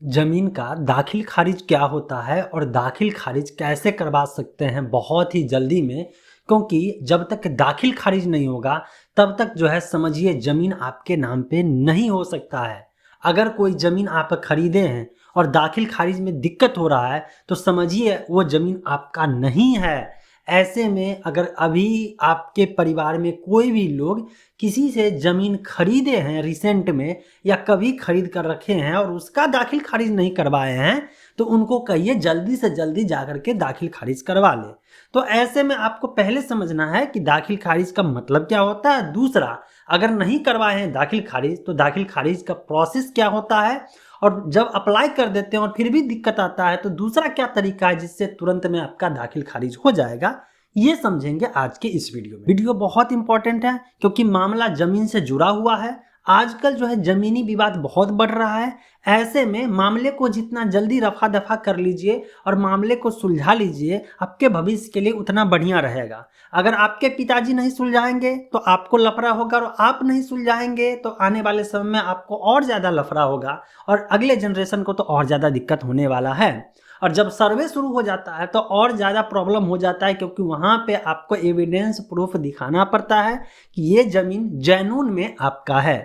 जमीन का दाखिल खारिज क्या होता है और दाखिल खारिज कैसे करवा सकते हैं बहुत ही जल्दी में, क्योंकि जब तक दाखिल खारिज नहीं होगा तब तक जो है समझिए ज़मीन आपके नाम पे नहीं हो सकता है। अगर कोई ज़मीन आप खरीदे हैं और दाखिल खारिज में दिक्कत हो रहा है तो समझिए वो ज़मीन आपका नहीं है। ऐसे में अगर अभी आपके परिवार में कोई भी लोग किसी से ज़मीन खरीदे हैं रिसेंट में या कभी खरीद कर रखे हैं और उसका दाखिल खारिज नहीं करवाए हैं तो उनको कहिए जल्दी से जल्दी जाकर के दाखिल खारिज करवा ले। तो ऐसे में आपको पहले समझना है कि दाखिल खारिज का मतलब क्या होता है। दूसरा, अगर नहीं करवाए हैं दाखिल खारिज तो दाखिल खारिज का प्रोसेस क्या होता है, और जब अप्लाई कर देते हैं और फिर भी दिक्कत आता है तो दूसरा क्या तरीका है जिससे तुरंत में आपका दाखिल खारिज हो जाएगा, ये समझेंगे आज के इस वीडियो में। वीडियो बहुत इंपॉर्टेंट है क्योंकि मामला जमीन से जुड़ा हुआ है। आजकल जो है जमीनी विवाद बहुत बढ़ रहा है। ऐसे में मामले को जितना जल्दी रफा दफा कर लीजिए और मामले को सुलझा लीजिए, आपके भविष्य के लिए उतना बढ़िया रहेगा। अगर आपके पिताजी नहीं सुलझाएंगे तो आपको लफड़ा होगा, और आप नहीं सुलझाएंगे तो आने वाले समय में आपको और ज़्यादा लफड़ा होगा और अगले जनरेशन को तो और ज़्यादा दिक्कत होने वाला है। और जब सर्वे शुरू हो जाता है तो और ज़्यादा प्रॉब्लम हो जाता है, क्योंकि वहाँ पे आपको एविडेंस प्रूफ दिखाना पड़ता है कि ये ज़मीन जैनून में आपका है।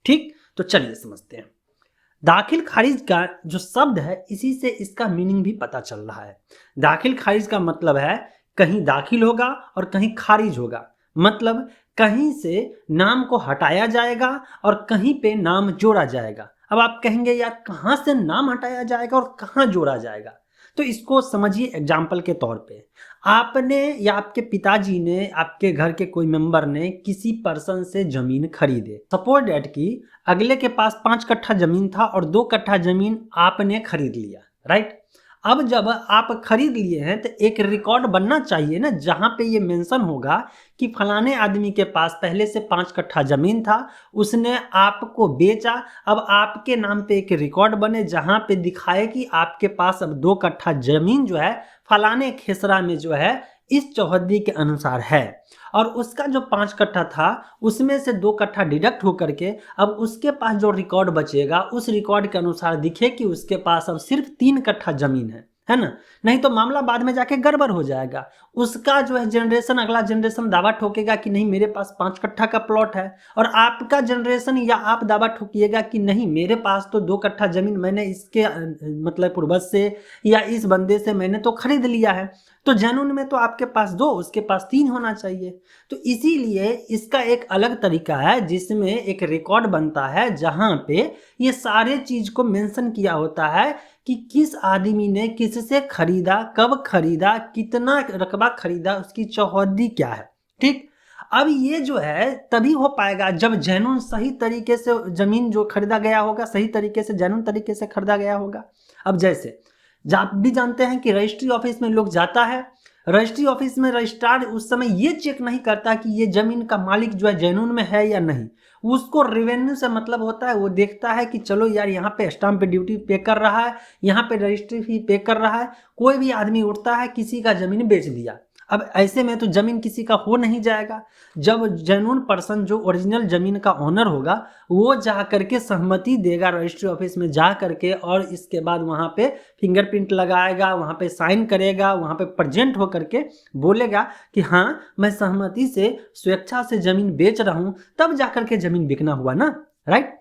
ठीक, तो चलिए समझते हैं। दाखिल खारिज का जो शब्द है इसी से इसका मीनिंग भी पता चल रहा है। दाखिल खारिज का मतलब है कहीं दाखिल होगा और कहीं खारिज होगा, मतलब कहीं से नाम को हटाया जाएगा और कहीं पे नाम जोड़ा जाएगा। अब आप कहेंगे यार कहाँ से नाम हटाया जाएगा और कहाँ जोड़ा जाएगा, तो इसको समझिए एग्जाम्पल के तौर पे। आपने या आपके पिताजी ने, आपके घर के कोई मेंबर ने किसी पर्सन से जमीन खरीदे। सपोज डेट कि अगले के पास 5 कट्ठा जमीन था और 2 कट्ठा जमीन आपने खरीद लिया, राइट। अब जब आप खरीद लिए हैं तो एक रिकॉर्ड बनना चाहिए ना, जहां पे ये मेंशन होगा कि फलाने आदमी के पास पहले से 5 कट्ठा जमीन था, उसने आपको बेचा। अब आपके नाम पे एक रिकॉर्ड बने जहां पे दिखाए कि आपके पास अब 2 कट्ठा जमीन जो है फलाने खेसरा में जो है इस चौहद्दी के अनुसार है, और उसका जो 5 कट्ठा था उसमें से 2 कट्ठा डिडक्ट होकर के अब उसके पास जो रिकॉर्ड बचेगा उस रिकॉर्ड के अनुसार दिखे कि उसके पास अब सिर्फ 3 कट्ठा जमीन है ना। नहीं तो मामला बाद में जाके गड़बड़ हो जाएगा। उसका जो है जनरेशन, अगला जनरेशन दावा ठोकेगा कि नहीं मेरे पास 5 कट्ठा का प्लॉट है, और आपका जनरेशन या आप दावा ठोकिएगा कि नहीं मेरे पास तो 2 कट्ठा जमीन मैंने इसके मतलब पूर्वज से या इस बंदे से मैंने तो खरीद लिया है, तो जैनून में तो आपके पास 2 उसके पास 3 होना चाहिए। तो इसीलिए इसका एक अलग तरीका है जिसमें एक रिकॉर्ड बनता है जहां पे ये सारे चीज को मेंशन किया होता है कि किस आदमी ने किससे खरीदा, कब खरीदा, कितना रकबा खरीदा, उसकी चौहद्दी क्या है। ठीक, अब ये जो है तभी हो पाएगा जब जैनून सही तरीके से जमीन जो खरीदा गया होगा, सही तरीके से जैनून तरीके से खरीदा गया होगा। अब जैसे आप भी जानते हैं कि रजिस्ट्री ऑफिस में लोग जाता है, रजिस्ट्री ऑफिस में रजिस्ट्रार उस समय ये चेक नहीं करता कि ये जमीन का मालिक जो है जैनून में है या नहीं। उसको रेवेन्यू से मतलब होता है, वो देखता है कि चलो यार यहाँ पे स्टाम्प पे ड्यूटी पे कर रहा है, यहाँ पे रजिस्ट्री फी पे कर रहा है। कोई भी आदमी उठता है किसी का जमीन बेच दिया, अब ऐसे में तो जमीन किसी का हो नहीं जाएगा। जब जेन्युइन पर्सन जो ओरिजिनल जमीन का ओनर होगा वो जा करके सहमति देगा रजिस्ट्री ऑफिस में जा करके, और इसके बाद वहाँ पे फिंगरप्रिंट लगाएगा, वहाँ पे साइन करेगा, वहाँ पे प्रेजेंट होकर के बोलेगा कि हाँ मैं सहमति से स्वेच्छा से जमीन बेच रहा हूँ, तब जा करके जमीन बिकना हुआ ना, राइट।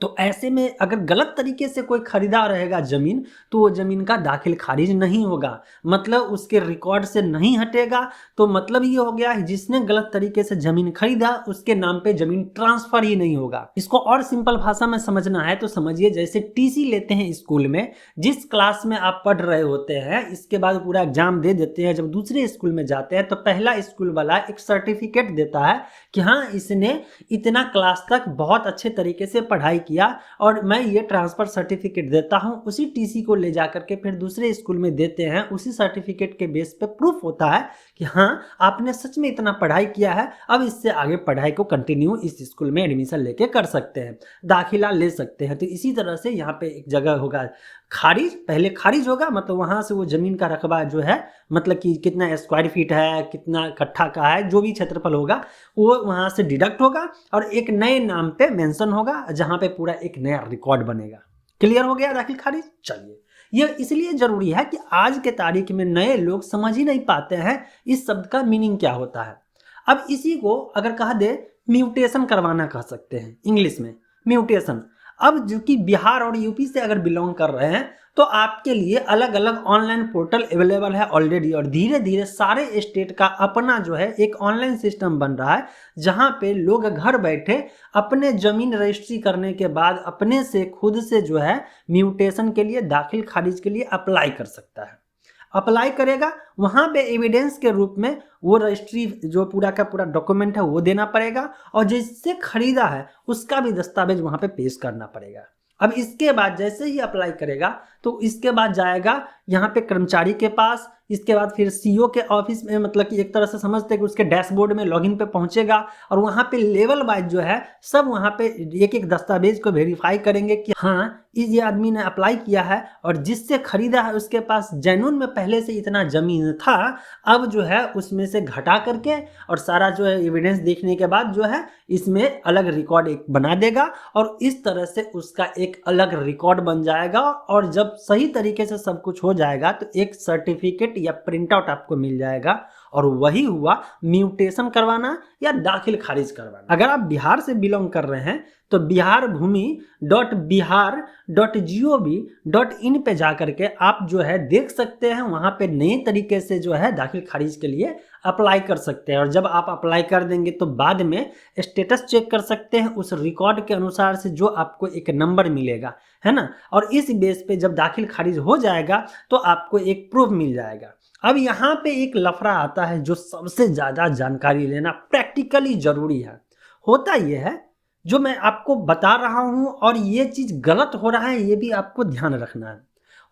तो ऐसे में अगर गलत तरीके से कोई खरीदा रहेगा जमीन तो वो जमीन का दाखिल खारिज नहीं होगा, मतलब उसके रिकॉर्ड से नहीं हटेगा। तो मतलब ये हो गया जिसने गलत तरीके से जमीन खरीदा उसके नाम पे जमीन ट्रांसफर ही नहीं होगा। इसको और सिंपल भाषा में समझना है तो समझिए जैसे टीसी लेते हैं स्कूल में, जिस क्लास में आप पढ़ रहे होते हैं इसके बाद पूरा एग्जाम दे देते हैं, जब दूसरे स्कूल में जाते हैं तो पहला स्कूल वाला एक सर्टिफिकेट देता है कि हाँ इसने इतना क्लास तक बहुत अच्छे तरीके से पढ़ाई किया और मैं ये ट्रांसफर सर्टिफिकेट देता हूं। उसी टीसी को ले जाकर के फिर दूसरे स्कूल में देते हैं, उसी सर्टिफिकेट के बेस पे प्रूफ होता है कि हाँ आपने सच में इतना पढ़ाई किया है, अब इससे आगे पढ़ाई को कंटिन्यू इस स्कूल में एडमिशन लेके कर सकते हैं, दाखिला ले सकते हैं। तो इसी तरह से यहाँ पे एक जगह होगा खारिज, पहले खारिज होगा मतलब वहां से वो जमीन का रकबा जो है, मतलब कि कितना स्क्वायर फीट है, कितना कट्ठा का है, जो भी क्षेत्रफल होगा वो वहां से डिडक्ट होगा और एक नए नाम पे मेंशन होगा जहां पे पूरा एक नया रिकॉर्ड बनेगा। क्लियर हो गया दाखिल खारिज। चलिए, ये इसलिए जरूरी है कि आज के तारीख में नए लोग समझ ही नहीं पाते हैं इस शब्द का मीनिंग क्या होता है। अब इसी को अगर कहा दे म्यूटेशन करवाना कह सकते हैं इंग्लिश में, म्यूटेशन। अब जो कि बिहार और यूपी से अगर बिलोंग कर रहे हैं तो आपके लिए अलग अलग ऑनलाइन पोर्टल अवेलेबल है ऑलरेडी, और धीरे धीरे सारे स्टेट का अपना जो है एक ऑनलाइन सिस्टम बन रहा है, जहां पे लोग घर बैठे अपने जमीन रजिस्ट्री करने के बाद अपने से खुद से जो है म्यूटेशन के लिए, दाखिल खारिज के लिए अप्लाई कर सकता है। अप्लाई करेगा, वहां पे एविडेंस के रूप में वो रजिस्ट्री जो पूरा का पूरा डॉक्यूमेंट है वो देना पड़ेगा, और जिससे खरीदा है उसका भी दस्तावेज वहां पे पेश करना पड़ेगा। अब इसके बाद जैसे ही अप्लाई करेगा तो इसके बाद जाएगा यहाँ पे कर्मचारी के पास, इसके बाद फिर सीओ के ऑफिस में, मतलब कि एक तरह से समझते हैं कि उसके डैशबोर्ड में लॉगिन पे पहुंचेगा, और वहाँ पे लेवल वाइज जो है सब वहाँ पे एक एक दस्तावेज को वेरीफाई करेंगे कि हाँ ये आदमी ने अप्लाई किया है, और जिससे खरीदा है उसके पास जेन्युइन में पहले से इतना जमीन था, अब जो है उसमें से घटा करके और सारा जो है एविडेंस देखने के बाद जो है इसमें अलग रिकॉर्ड एक बना देगा, और इस तरह से उसका एक अलग रिकॉर्ड बन जाएगा। और जब सही तरीके से सब कुछ हो जाएगा तो एक सर्टिफिकेट या प्रिंट आउट आपको मिल जाएगा, और वही हुआ म्यूटेशन करवाना या दाखिल खारिज करवाना। अगर आप बिहार से बिलोंग कर रहे हैं तो biharbhumi.gov.in पे जाकर के आप जो है देख सकते हैं, वहां पे नए तरीके से जो है दाखिल खारिज के लिए अप्लाई कर सकते हैं। और जब आप अप्लाई कर देंगे तो बाद में स्टेटस चेक कर सकते हैं उस रिकॉर्ड के अनुसार से, जो आपको एक नंबर मिलेगा, है ना। और इस बेस पे जब दाखिल खारिज हो जाएगा तो आपको एक प्रूफ मिल जाएगा। अब यहाँ पे एक लफड़ा आता है जो सबसे ज्यादा जानकारी लेना प्रैक्टिकली जरूरी है। होता यह है जो मैं आपको बता रहा हूं, और ये चीज गलत हो रहा है ये भी आपको ध्यान रखना है।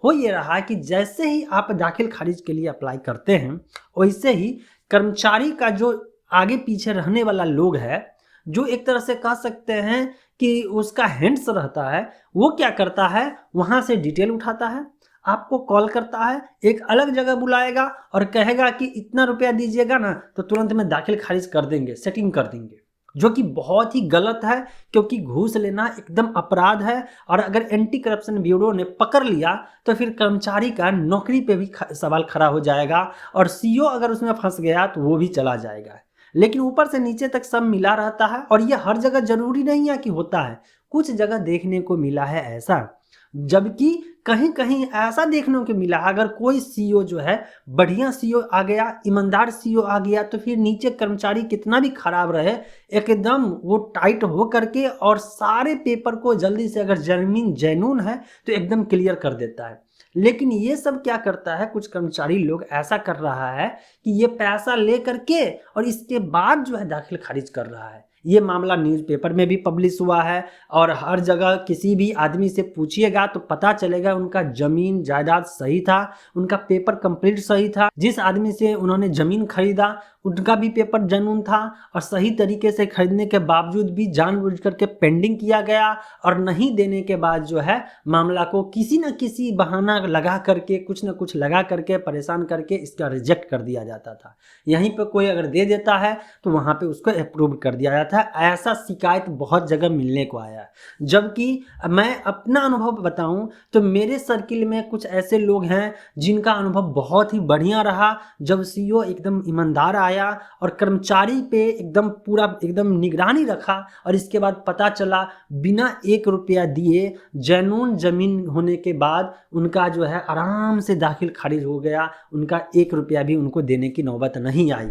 हो ये रहा है कि जैसे ही आप दाखिल खारिज के लिए अप्लाई करते हैं, वैसे ही कर्मचारी का जो आगे पीछे रहने वाला लोग है, जो एक तरह से कह सकते हैं कि उसका हैंड्स रहता है, वो क्या करता है, वहां से डिटेल उठाता है, आपको कॉल करता है, एक अलग जगह बुलाएगा और कहेगा कि इतना रुपया दीजिएगा ना तो तुरंत में दाखिल खारिज कर देंगे, सेटिंग कर देंगे, जो कि बहुत ही गलत है, क्योंकि घूस लेना एकदम अपराध है। और अगर एंटी करप्शन ब्यूरो ने पकड़ लिया तो फिर कर्मचारी का नौकरी पे भी सवाल खड़ा हो जाएगा, और सीईओ अगर उसमें फंस गया तो वो भी चला जाएगा। लेकिन ऊपर से नीचे तक सब मिला रहता है, और ये हर जगह जरूरी नहीं है कि होता है, कुछ जगह देखने को मिला है ऐसा। जबकि कहीं कहीं ऐसा देखने को मिला, अगर कोई सीईओ जो है बढ़िया सीईओ आ गया, ईमानदार सीईओ आ गया, तो फिर नीचे कर्मचारी कितना भी खराब रहे एकदम वो टाइट हो करके और सारे पेपर को जल्दी से, अगर जमीन जेन्युइन है तो एकदम क्लियर कर देता है। लेकिन ये सब क्या करता है, कुछ कर्मचारी लोग ऐसा कर रहा है कि ये पैसा ले करके और इसके बाद जो है दाखिल खारिज कर रहा है। ये मामला न्यूज़पेपर में भी पब्लिश हुआ है, और हर जगह किसी भी आदमी से पूछिएगा तो पता चलेगा उनका जमीन जायदाद सही था, उनका पेपर कंप्लीट सही था, जिस आदमी से उन्होंने जमीन खरीदा उनका भी पेपर जेन्युइन था, और सही तरीके से खरीदने के बावजूद भी जानबूझ करके पेंडिंग किया गया, और नहीं देने के बाद जो है मामला को किसी न किसी बहाना लगा करके, कुछ न कुछ लगा करके, परेशान करके इसका रिजेक्ट कर दिया जाता था। यहीं पे कोई अगर दे देता है तो वहाँ पे उसको अप्रूव कर दिया जाता है। ऐसा शिकायत बहुत जगह मिलने को आया है। जबकि मैं अपना अनुभव बताऊं तो मेरे सर्किल में कुछ ऐसे लोग हैं जिनका अनुभव बहुत ही बढ़िया रहा, जब सीईओ एकदम ईमानदार आया और कर्मचारी पे एकदम पूरा एकदम निगरानी रखा, और इसके बाद पता चला बिना 1 रुपया दिए जेन्युइन जमीन होने के बाद उनका जो है आराम से दाखिल खारिज हो गया, उनका 1 रुपया भी उनको देने की नौबत नहीं आई।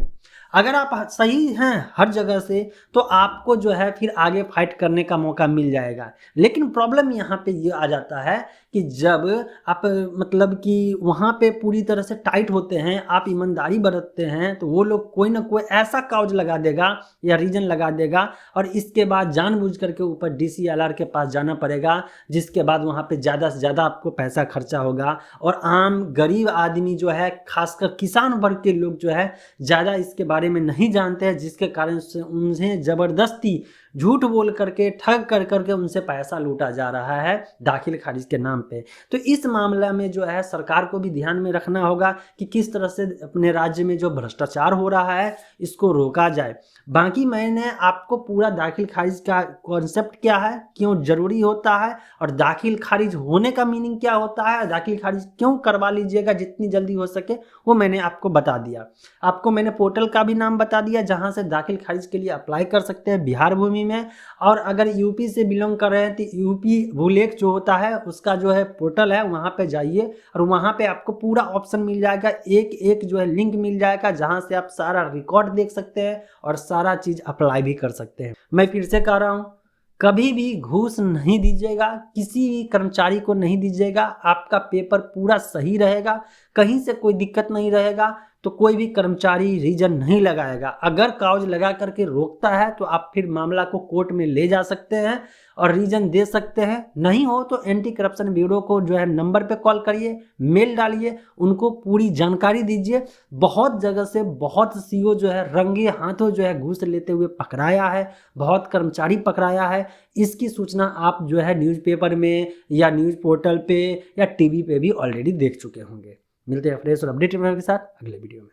अगर आप सही हैं हर जगह से तो आपको जो है फिर आगे फाइट करने का मौका मिल जाएगा। लेकिन प्रॉब्लम यहाँ पे ये आ जाता है कि जब आप मतलब कि वहाँ पे पूरी तरह से टाइट होते हैं, आप ईमानदारी बरतते हैं, तो वो लोग कोई ना कोई ऐसा काउज लगा देगा या रीजन लगा देगा, और इसके बाद जानबूझ करके ऊपर DCLR के पास जाना पड़ेगा, जिसके बाद वहाँ पे ज़्यादा से ज़्यादा आपको पैसा खर्चा होगा। और आम गरीब आदमी जो है, खासकर किसान वर्ग के लोग जो है ज़्यादा इसके बारे में नहीं जानते हैं, जिसके कारण से उन्हें ज़बरदस्ती झूठ बोल करके ठग कर करके उनसे पैसा लूटा जा रहा है दाखिल खारिज के नाम पे। तो इस मामले में जो है सरकार को भी ध्यान में रखना होगा कि किस तरह से अपने राज्य में जो भ्रष्टाचार हो रहा है इसको रोका जाए। बाकी मैंने आपको पूरा दाखिल खारिज का कॉन्सेप्ट क्या है, क्यों ज़रूरी होता है और दाखिल खारिज होने का मीनिंग क्या होता है, दाखिल खारिज क्यों करवा लीजिएगा जितनी जल्दी हो सके, वो मैंने आपको बता दिया। आपको मैंने पोर्टल का भी नाम बता दिया जहां से दाखिल खारिज के लिए अप्लाई कर सकते हैं बिहार भूमि में। और अगर यूपी से बिलोंग कर रहे हैं तो यूपी भूलेख जो होता है उसका जो है पोर्टल है, वहां पे जाइए और वहां पे आपको पूरा ऑप्शन मिल जाएगा, एक एक जो है लिंक मिल जाएगा जहां से आप सारा रिकॉर्ड देख सकते हैं और सारा चीज़ अप्लाई भी कर सकते हैं। मैं फिर से कह रहा हूँ, कभी भी घूस नहीं दीजिएगा, किसी भी कर्मचारी को नहीं दीजिएगा। आपका पेपर पूरा सही रहेगा, कहीं से कोई दिक्कत नहीं रहेगा तो कोई भी कर्मचारी रीजन नहीं लगाएगा। अगर कागज लगा करके रोकता है तो आप फिर मामला को कोर्ट में ले जा सकते हैं और रीजन दे सकते हैं। नहीं हो तो एंटी करप्शन ब्यूरो को जो है नंबर पे कॉल करिए, मेल डालिए, उनको पूरी जानकारी दीजिए। बहुत जगह से बहुत सीओ जो है रंगे हाथों जो है घूस लेते हुए पकड़ाया है, बहुत कर्मचारी पकड़ाया है। इसकी सूचना आप जो है न्यूज़पेपर में या न्यूज़ पोर्टल पे या टीवी पे भी ऑलरेडी देख चुके होंगे। मिलते हैं फ्रेश और अपडेटेड वीडियो के साथ अगले वीडियो में।